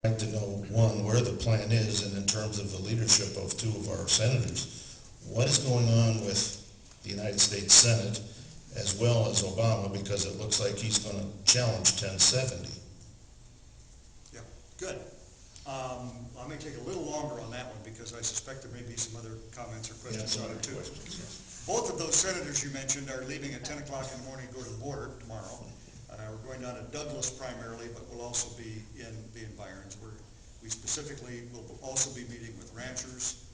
I'd like to know, one, where the plan is, and in terms of the leadership of two of our senators, what is going on with the United States Senate as well as Obama, because it looks like he's going to challenge 1070. Yeah, good. I may take a little longer on that one because I suspect there may be some other comments or questions on it too. Both of those senators you mentioned are leaving at 10 o'clock in the morning to go to the border tomorrow. We're going down to Douglas primarily, but we'll also be in the environs. We specifically will also be meeting with ranchers,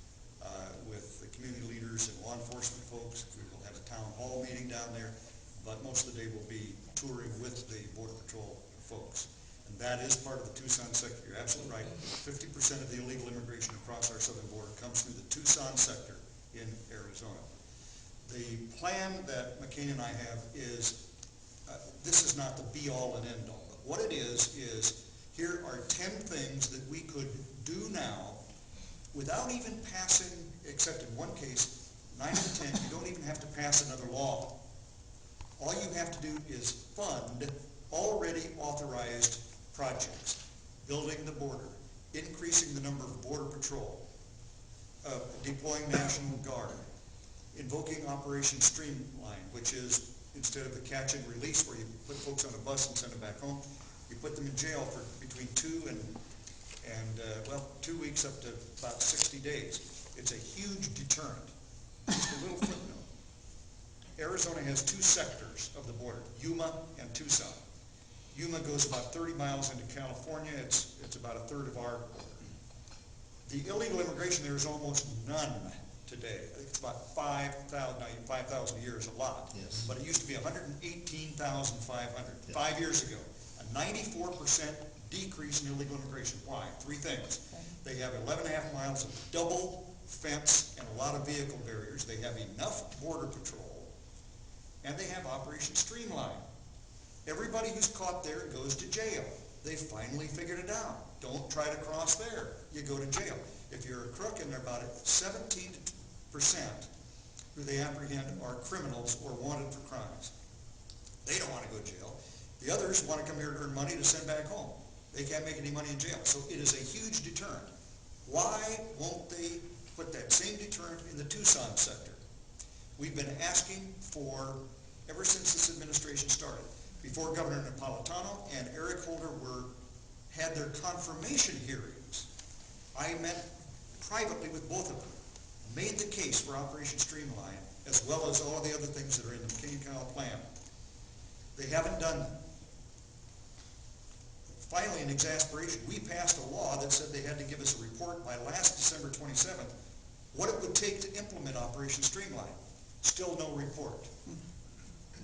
with the community leaders and law enforcement folks. We will have a town hall meeting down there, but most of the day we'll be touring with the Border Patrol folks. And that is part of the Tucson sector. You're absolutely right. 50% of the illegal immigration across our southern border comes through the Tucson sector in Arizona. The plan that McCain and I have is, this is not the be-all and end-all, but what it is here are 10 things that we could do now without even passing, except in one case, 9 of the 10, you don't even have to pass another law. All you have to do is fund already authorized projects, building the border, increasing the number of border patrol, deploying National Guard, invoking Operation Streamline, which is instead of the catch and release where you put folks on a bus and send them back home, you put them in jail for between 2 and 2 weeks up to about 60 days. It's a huge deterrent. Just a little footnote. Arizona has 2 sectors of the border, Yuma and Tucson. Yuma goes about 30 miles into California. It's about a third of our border. The illegal immigration there is almost none today. I think it's about 5,000. Now, 5,000 a year is a lot. Yes. But it used to be 118,500 Yes. 5 years ago. A 94% decrease in illegal immigration. Why? 3 things. They have 11.5 miles of double fence and a lot of vehicle barriers. They have enough border patrol. And they have Operation Streamline. Everybody who's caught there goes to jail. They finally figured it out. Don't try to cross there. You go to jail. If you're a crook, and about 17% who they apprehend are criminals or wanted for crimes. They don't want to go to jail. The others want to come here to earn money to send back home. They can't make any money in jail. So it is a huge deterrent. Why won't they put that same deterrent in the Tucson sector? We've been asking for, ever since this administration started, before Governor Napolitano and Eric Holder had their confirmation hearings. I met privately with both of them, made the case for Operation Streamline, as well as all the other things that are in the McCain-Kyle plan. They haven't done that. Finally, in exasperation, we passed a law that said they had to give us a report by last December 27th, what it would take to implement Operation Streamline. Still no report. I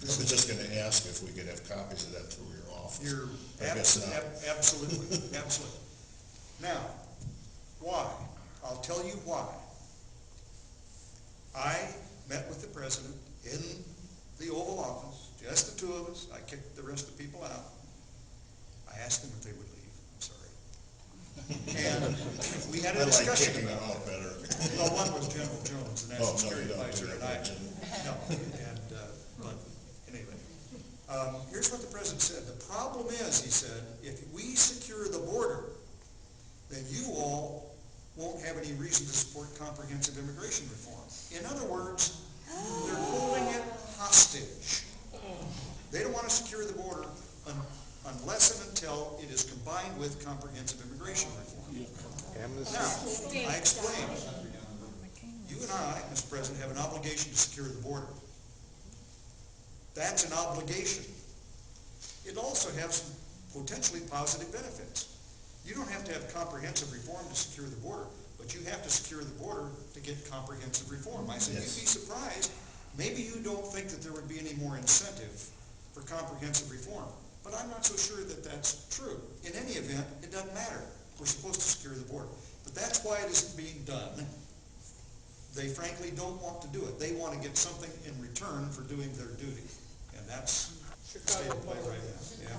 was just going to ask if we could have copies of that through your office. Absolutely. Now, why? I'll tell you why. I met with the president in the Oval Office, just the 2 of us. I kicked the rest of the people out. I asked them if they would leave. I'm sorry. And we had a discussion. I like kicking them out better. Well, one was General Jones, the National Security Advisor, and I. No, but anyway. Here's what the president said. The problem is, he said, if we secure the border, then you all won't have any reason to support comprehensive immigration reform. In other words, they're holding it hostage. They don't want to secure the border unless and until it is combined with comprehensive immigration reform. Now, I explained, you and I, Mr. President, have an obligation to secure the border. That's an obligation. It also has some potentially positive benefits. You don't have to have comprehensive reform to secure the border, but you have to secure the border to get comprehensive reform. I said, yes. You'd be surprised. Maybe you don't think that there would be any more incentive for comprehensive reform, but I'm not so sure that that's true. In any event, it doesn't matter. We're supposed to secure the border. But that's why it isn't being done. They frankly don't want to do it. They want to get something in return for doing their duty. And that's the state of play right now. Yeah.